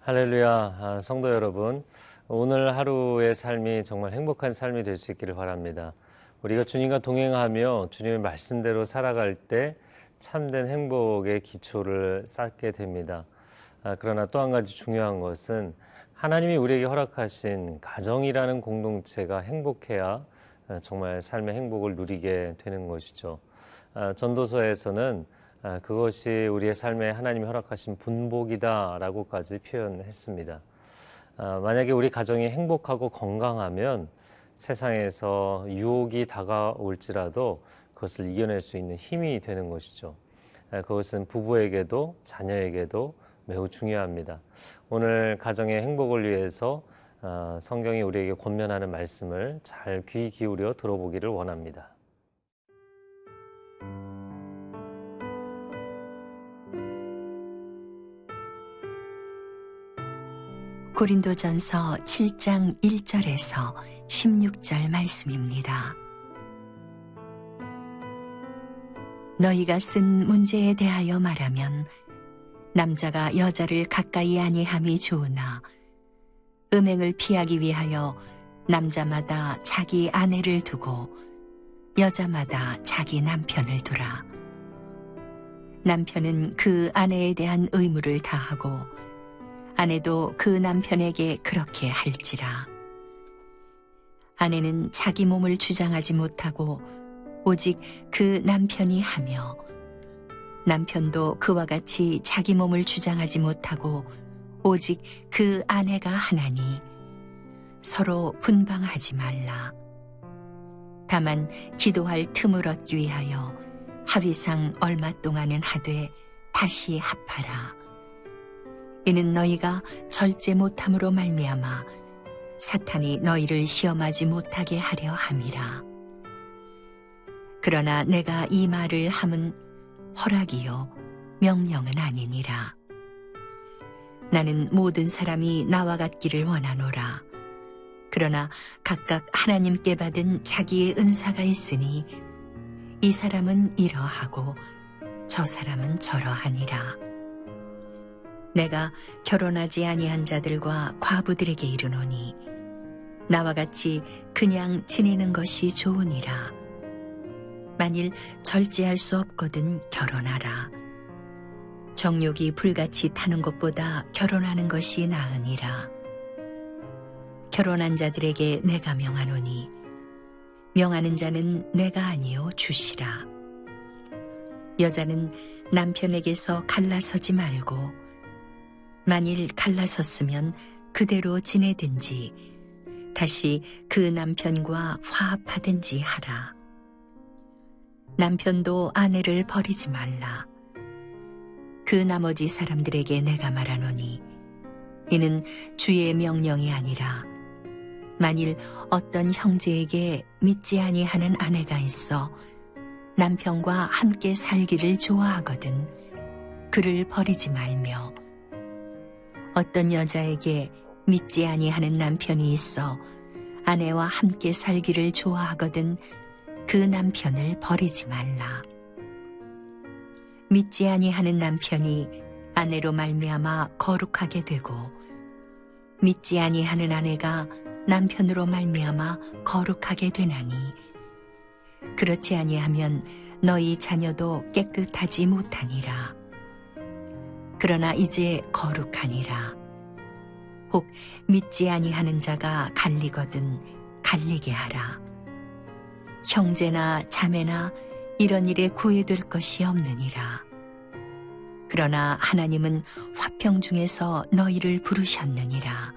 할렐루야, 성도 여러분. 오늘 하루의 삶이 정말 행복한 삶이 될 수 있기를 바랍니다. 우리가 주님과 동행하며 주님의 말씀대로 살아갈 때 참된 행복의 기초를 쌓게 됩니다. 그러나 또 한 가지 중요한 것은 하나님이 우리에게 허락하신 가정이라는 공동체가 행복해야 정말 삶의 행복을 누리게 되는 것이죠. 전도서에서는 그것이 우리의 삶에 하나님이 허락하신 분복이다라고까지 표현했습니다. 만약에 우리 가정이 행복하고 건강하면 세상에서 유혹이 다가올지라도 그것을 이겨낼 수 있는 힘이 되는 것이죠. 그것은 부부에게도 자녀에게도 매우 중요합니다. 오늘 가정의 행복을 위해서 성경이 우리에게 권면하는 말씀을 잘 귀 기울여 들어보기를 원합니다. 고린도전서 7장 1절에서 16절 말씀입니다. 너희가 쓴 문제에 대하여 말하면 남자가 여자를 가까이 아니함이 좋으나 음행을 피하기 위하여 남자마다 자기 아내를 두고 여자마다 자기 남편을 두라. 남편은 그 아내에 대한 의무를 다하고 아내도 그 남편에게 그렇게 할지라. 아내는 자기 몸을 주장하지 못하고 오직 그 남편이 하며 남편도 그와 같이 자기 몸을 주장하지 못하고 오직 그 아내가 하나니 서로 분방하지 말라. 다만 기도할 틈을 얻기 위하여 합의상 얼마 동안은 하되 다시 합하라. 이는 너희가 절제 못함으로 말미암아 사탄이 너희를 시험하지 못하게 하려 함이라. 그러나 내가 이 말을 함은 허락이요 명령은 아니니라. 나는 모든 사람이 나와 같기를 원하노라. 그러나 각각 하나님께 받은 자기의 은사가 있으니 이 사람은 이러하고 저 사람은 저러하니라. 내가 결혼하지 아니한 자들과 과부들에게 이르노니 나와 같이 그냥 지내는 것이 좋으니라. 만일 절제할 수 없거든 결혼하라. 정욕이 불같이 타는 것보다 결혼하는 것이 나으니라. 결혼한 자들에게 내가 명하노니 명하는 자는 내가 아니요 주시라. 여자는 남편에게서 갈라서지 말고 만일 갈라섰으면 그대로 지내든지 다시 그 남편과 화합하든지 하라. 남편도 아내를 버리지 말라. 그 나머지 사람들에게 내가 말하노니 이는 주의 명령이 아니라 만일 어떤 형제에게 믿지 아니하는 아내가 있어 남편과 함께 살기를 좋아하거든 그를 버리지 말며 어떤 여자에게 믿지 아니하는 남편이 있어 아내와 함께 살기를 좋아하거든 그 남편을 버리지 말라. 믿지 아니하는 남편이 아내로 말미암아 거룩하게 되고 믿지 아니하는 아내가 남편으로 말미암아 거룩하게 되나니 그렇지 아니하면 너희 자녀도 깨끗하지 못하니라. 그러나 이제 거룩하니라. 혹 믿지 아니하는 자가 갈리거든 갈리게 하라. 형제나 자매나 이런 일에 구애될 것이 없느니라. 그러나 하나님은 화평 중에서 너희를 부르셨느니라.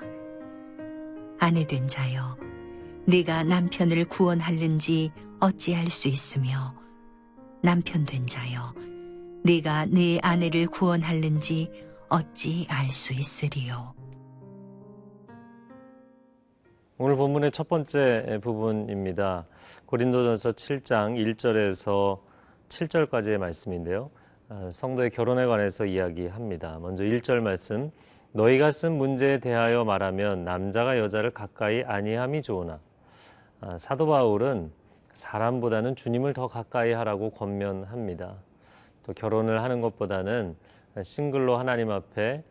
아내된 자여, 네가 남편을 구원할는지 어찌할 수 있으며 남편된 자여, 네가 네 아내를 구원할는지 어찌 알 수 있으리요. 오늘 본문의 첫 번째 부분입니다. 고린도전서 7장 1절에서 7절까지의 말씀인데요. 성도의 결혼에 관해서 이야기합니다. 먼저 1절 말씀, 너희가 쓴 문제에 대하여 말하면 남자가 여자를 가까이 아니함이 좋으나. 사도 바울은 사람보다는 주님을 더 가까이 하라고 권면합니다. 또 결혼을 하는 것보다는 싱글로 하나님 앞에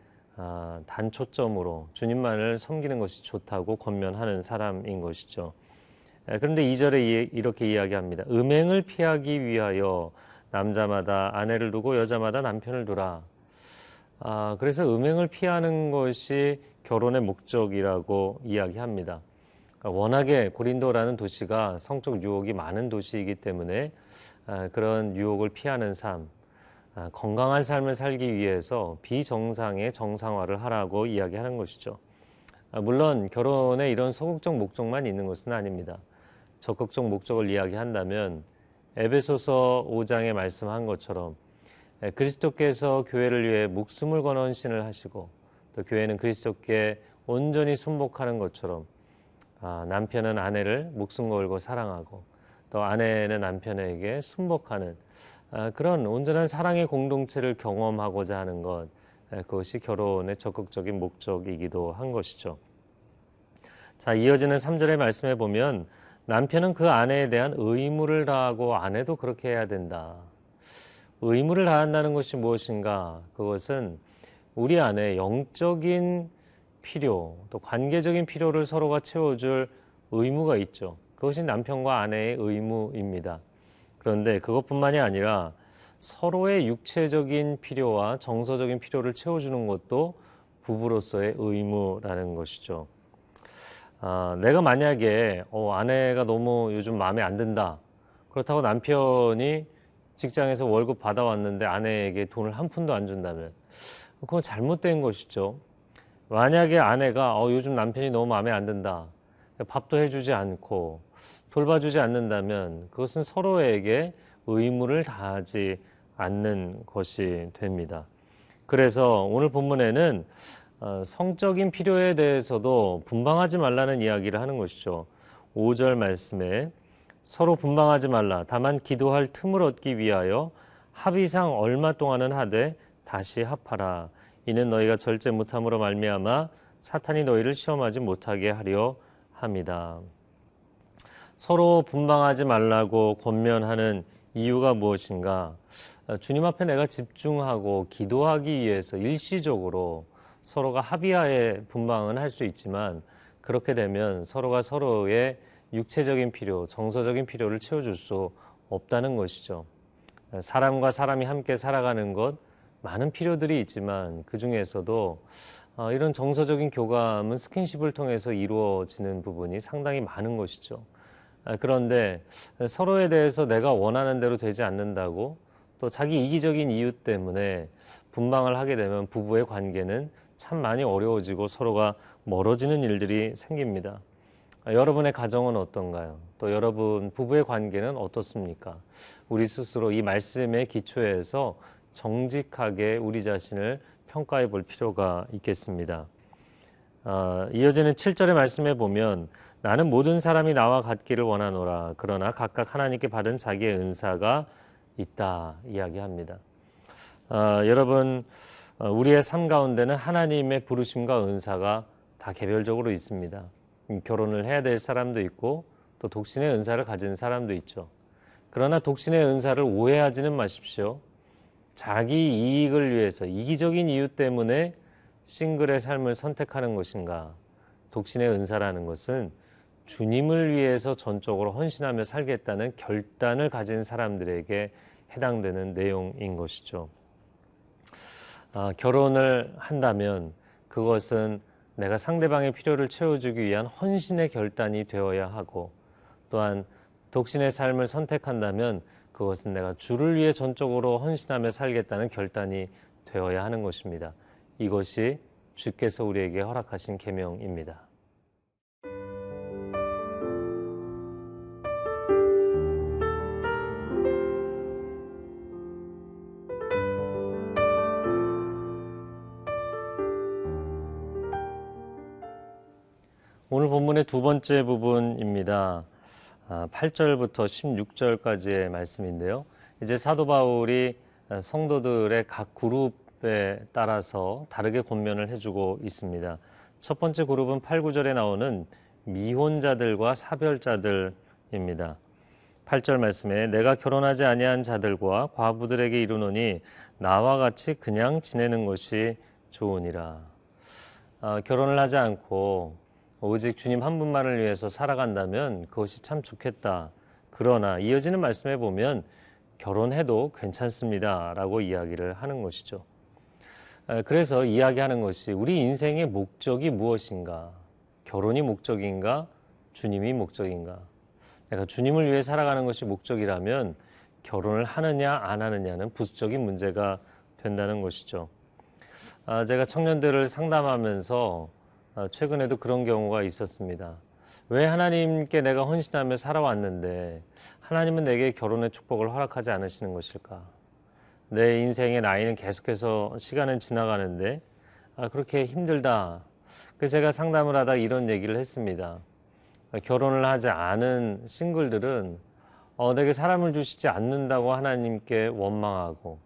단초점으로 주님만을 섬기는 것이 좋다고 권면하는 사람인 것이죠. 그런데 2절에 이렇게 이야기합니다. 음행을 피하기 위하여 남자마다 아내를 두고 여자마다 남편을 두라. 그래서 음행을 피하는 것이 결혼의 목적이라고 이야기합니다. 워낙에 고린도라는 도시가 성적 유혹이 많은 도시이기 때문에 그런 유혹을 피하는 삶, 건강한 삶을 살기 위해서 비정상의 정상화를 하라고 이야기하는 것이죠. 물론 결혼에 이런 소극적 목적만 있는 것은 아닙니다. 적극적 목적을 이야기한다면 에베소서 5장에 말씀한 것처럼 그리스도께서 교회를 위해 목숨을 건 헌신을 하시고 또 교회는 그리스도께 온전히 순복하는 것처럼 남편은 아내를 목숨 걸고 사랑하고 또 아내는 남편에게 순복하는 그런 온전한 사랑의 공동체를 경험하고자 하는 것, 그것이 결혼의 적극적인 목적이기도 한 것이죠. 자, 이어지는 3절의 말씀에 보면 남편은 그 아내에 대한 의무를 다하고 아내도 그렇게 해야 된다. 의무를 다한다는 것이 무엇인가? 그것은 우리 안에 영적인 필요, 또 관계적인 필요를 서로가 채워줄 의무가 있죠. 그것이 남편과 아내의 의무입니다. 그런데 그것뿐만이 아니라 서로의 육체적인 필요와 정서적인 필요를 채워주는 것도 부부로서의 의무라는 것이죠. 내가 만약에 아내가 너무 요즘 마음에 안 든다. 그렇다고 남편이 직장에서 월급 받아왔는데 아내에게 돈을 한 푼도 안 준다면 그건 잘못된 것이죠. 만약에 아내가 요즘 남편이 너무 마음에 안 든다. 밥도 해주지 않고 돌봐주지 않는다면 그것은 서로에게 의무를 다하지 않는 것이 됩니다. 그래서 오늘 본문에는 성적인 필요에 대해서도 분방하지 말라는 이야기를 하는 것이죠. 5절 말씀에 서로 분방하지 말라. 다만 기도할 틈을 얻기 위하여 합의상 얼마 동안은 하되 다시 합하라. 이는 너희가 절제 못함으로 말미암아 사탄이 너희를 시험하지 못하게 하려 함이다. 서로 분방하지 말라고 권면하는 이유가 무엇인가? 주님 앞에 내가 집중하고 기도하기 위해서 일시적으로 서로가 합의하에 분방은 할 수 있지만 그렇게 되면 서로가 서로의 육체적인 필요, 정서적인 필요를 채워줄 수 없다는 것이죠. 사람과 사람이 함께 살아가는 것, 많은 필요들이 있지만 그 중에서도 이런 정서적인 교감은 스킨십을 통해서 이루어지는 부분이 상당히 많은 것이죠. 그런데 서로에 대해서 내가 원하는 대로 되지 않는다고 또 자기 이기적인 이유 때문에 분방을 하게 되면 부부의 관계는 참 많이 어려워지고 서로가 멀어지는 일들이 생깁니다. 여러분의 가정은 어떤가요? 또 여러분 부부의 관계는 어떻습니까? 우리 스스로 이 말씀의 기초에서 정직하게 우리 자신을 평가해 볼 필요가 있겠습니다. 이어지는 7절의 말씀에 보면 나는 모든 사람이 나와 같기를 원하노라. 그러나 각각 하나님께 받은 자기의 은사가 있다 이야기합니다. 여러분 우리의 삶 가운데는 하나님의 부르심과 은사가 다 개별적으로 있습니다. 결혼을 해야 될 사람도 있고 또 독신의 은사를 가진 사람도 있죠. 그러나 독신의 은사를 오해하지는 마십시오. 자기 이익을 위해서 이기적인 이유 때문에 싱글의 삶을 선택하는 것인가? 독신의 은사라는 것은 주님을 위해서 전적으로 헌신하며 살겠다는 결단을 가진 사람들에게 해당되는 내용인 것이죠. 결혼을 한다면 그것은 내가 상대방의 필요를 채워주기 위한 헌신의 결단이 되어야 하고 또한 독신의 삶을 선택한다면 그것은 내가 주를 위해 전적으로 헌신하며 살겠다는 결단이 되어야 하는 것입니다. 이것이 주께서 우리에게 허락하신 계명입니다. 오늘 본문의 두 번째 부분입니다. 8절부터 16절까지의 말씀인데요. 이제 사도 바울이 성도들의 각 그룹에 따라서 다르게 권면을 해주고 있습니다. 첫 번째 그룹은 8, 9절에 나오는 미혼자들과 사별자들입니다. 8절 말씀에 내가 결혼하지 아니한 자들과 과부들에게 이르노니 나와 같이 그냥 지내는 것이 좋으니라. 결혼을 하지 않고 오직 주님 한 분만을 위해서 살아간다면 그것이 참 좋겠다. 그러나 이어지는 말씀에 보면 결혼해도 괜찮습니다 라고 이야기를 하는 것이죠. 그래서 이야기하는 것이 우리 인생의 목적이 무엇인가? 결혼이 목적인가? 주님이 목적인가? 내가 주님을 위해 살아가는 것이 목적이라면 결혼을 하느냐 안 하느냐는 부수적인 문제가 된다는 것이죠. 제가 청년들을 상담하면서 최근에도 그런 경우가 있었습니다. 왜 하나님께 내가 헌신하며 살아왔는데 하나님은 내게 결혼의 축복을 허락하지 않으시는 것일까? 내 인생의 나이는 계속해서 시간은 지나가는데 그렇게 힘들다. 그래서 제가 상담을 하다 이런 얘기를 했습니다. 결혼을 하지 않은 싱글들은 내게 사람을 주시지 않는다고 하나님께 원망하고,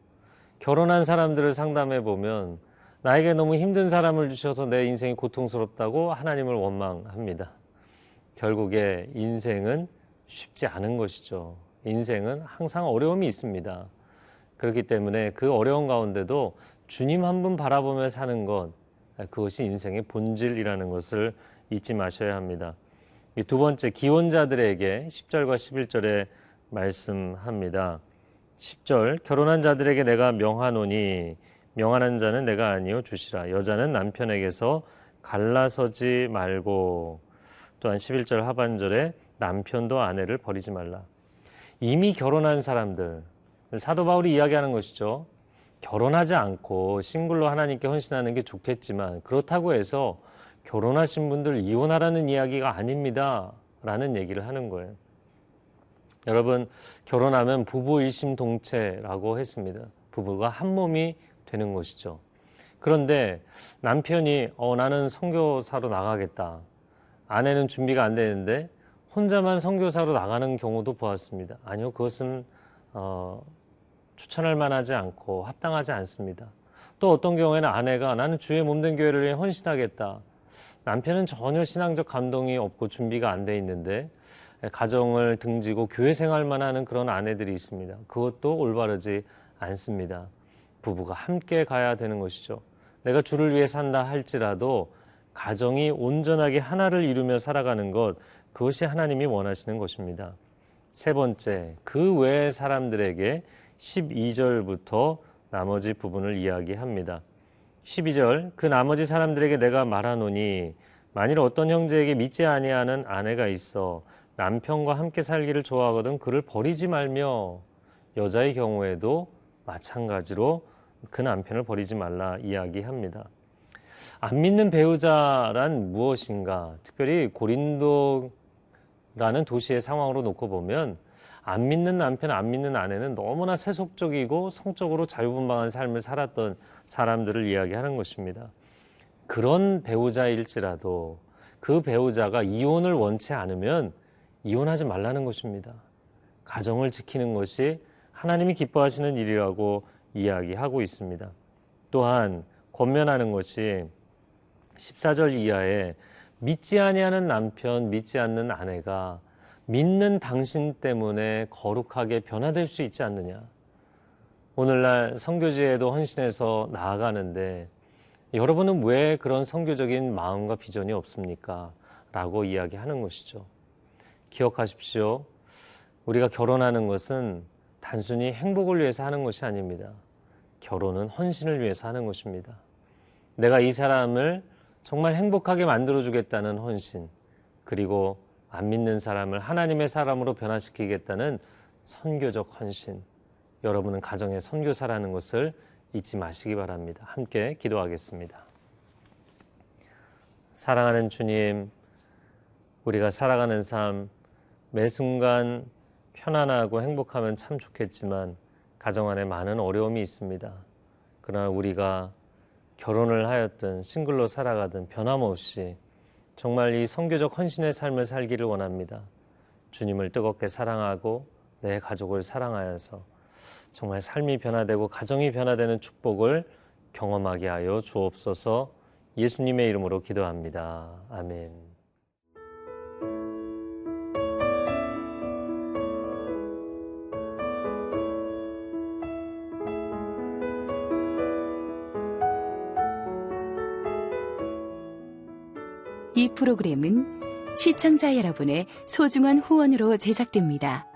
결혼한 사람들을 상담해 보면 나에게 너무 힘든 사람을 주셔서 내 인생이 고통스럽다고 하나님을 원망합니다. 결국에 인생은 쉽지 않은 것이죠. 인생은 항상 어려움이 있습니다. 그렇기 때문에 그 어려운 가운데도 주님 한 분 바라보며 사는 것, 그것이 인생의 본질이라는 것을 잊지 마셔야 합니다. 두 번째, 기혼자들에게 10절과 11절에 말씀합니다. 10절, 결혼한 자들에게 내가 명하노니 명하는 자는 내가 아니요 주시라. 여자는 남편에게서 갈라서지 말고. 또한 11절 하반절에 남편도 아내를 버리지 말라. 이미 결혼한 사람들, 사도 바울이 이야기하는 것이죠. 결혼하지 않고 싱글로 하나님께 헌신하는 게 좋겠지만 그렇다고 해서 결혼하신 분들 이혼하라는 이야기가 아닙니다 라는 얘기를 하는 거예요. 여러분, 결혼하면 부부 일심동체라고 했습니다. 부부가 한 몸이 되는 것이죠. 그런데 남편이 나는 선교사로 나가겠다. 아내는 준비가 안 되는데 혼자만 선교사로 나가는 경우도 보았습니다. 아니요, 그것은 추천할 만하지 않고 합당하지 않습니다. 또 어떤 경우에는 아내가 나는 주의 몸된 교회를 위해 헌신하겠다. 남편은 전혀 신앙적 감동이 없고 준비가 안 돼 있는데 가정을 등지고 교회 생활만 하는 그런 아내들이 있습니다. 그것도 올바르지 않습니다. 부부가 함께 가야 되는 것이죠. 내가 주를 위해 산다 할지라도 가정이 온전하게 하나를 이루며 살아가는 것, 그것이 하나님이 원하시는 것입니다. 세 번째, 그 외의 사람들에게 12절부터 나머지 부분을 이야기합니다. 12절, 그 나머지 사람들에게 내가 말하노니 만일 어떤 형제에게 믿지 아니하는 아내가 있어 남편과 함께 살기를 좋아하거든 그를 버리지 말며, 여자의 경우에도 마찬가지로 그 남편을 버리지 말라 이야기합니다. 안 믿는 배우자란 무엇인가? 특별히 고린도라는 도시의 상황으로 놓고 보면 안 믿는 남편, 안 믿는 아내는 너무나 세속적이고 성적으로 자유분방한 삶을 살았던 사람들을 이야기하는 것입니다. 그런 배우자일지라도 그 배우자가 이혼을 원치 않으면 이혼하지 말라는 것입니다. 가정을 지키는 것이 하나님이 기뻐하시는 일이라고 이야기하고 있습니다. 또한 권면하는 것이 14절 이하에 믿지 아니하는 남편, 믿지 않는 아내가 믿는 당신 때문에 거룩하게 변화될 수 있지 않느냐. 오늘날 선교지에도 헌신해서 나아가는데 여러분은 왜 그런 선교적인 마음과 비전이 없습니까? 라고 이야기하는 것이죠. 기억하십시오. 우리가 결혼하는 것은 단순히 행복을 위해서 하는 것이 아닙니다. 결혼은 헌신을 위해서 하는 것입니다. 내가 이 사람을 정말 행복하게 만들어주겠다는 헌신, 그리고 안 믿는 사람을 하나님의 사람으로 변화시키겠다는 선교적 헌신, 여러분은 가정의 선교사라는 것을 잊지 마시기 바랍니다. 함께 기도하겠습니다. 사랑하는 주님, 우리가 살아가는 삶 매 순간 편안하고 행복하면 참 좋겠지만 가정 안에 많은 어려움이 있습니다. 그러나 우리가 결혼을 하였든 싱글로 살아가든 변함없이 정말 이 선교적 헌신의 삶을 살기를 원합니다. 주님을 뜨겁게 사랑하고 내 가족을 사랑하여서 정말 삶이 변화되고 가정이 변화되는 축복을 경험하게 하여 주옵소서. 예수님의 이름으로 기도합니다. 아멘. 이 프로그램은 시청자 여러분의 소중한 후원으로 제작됩니다.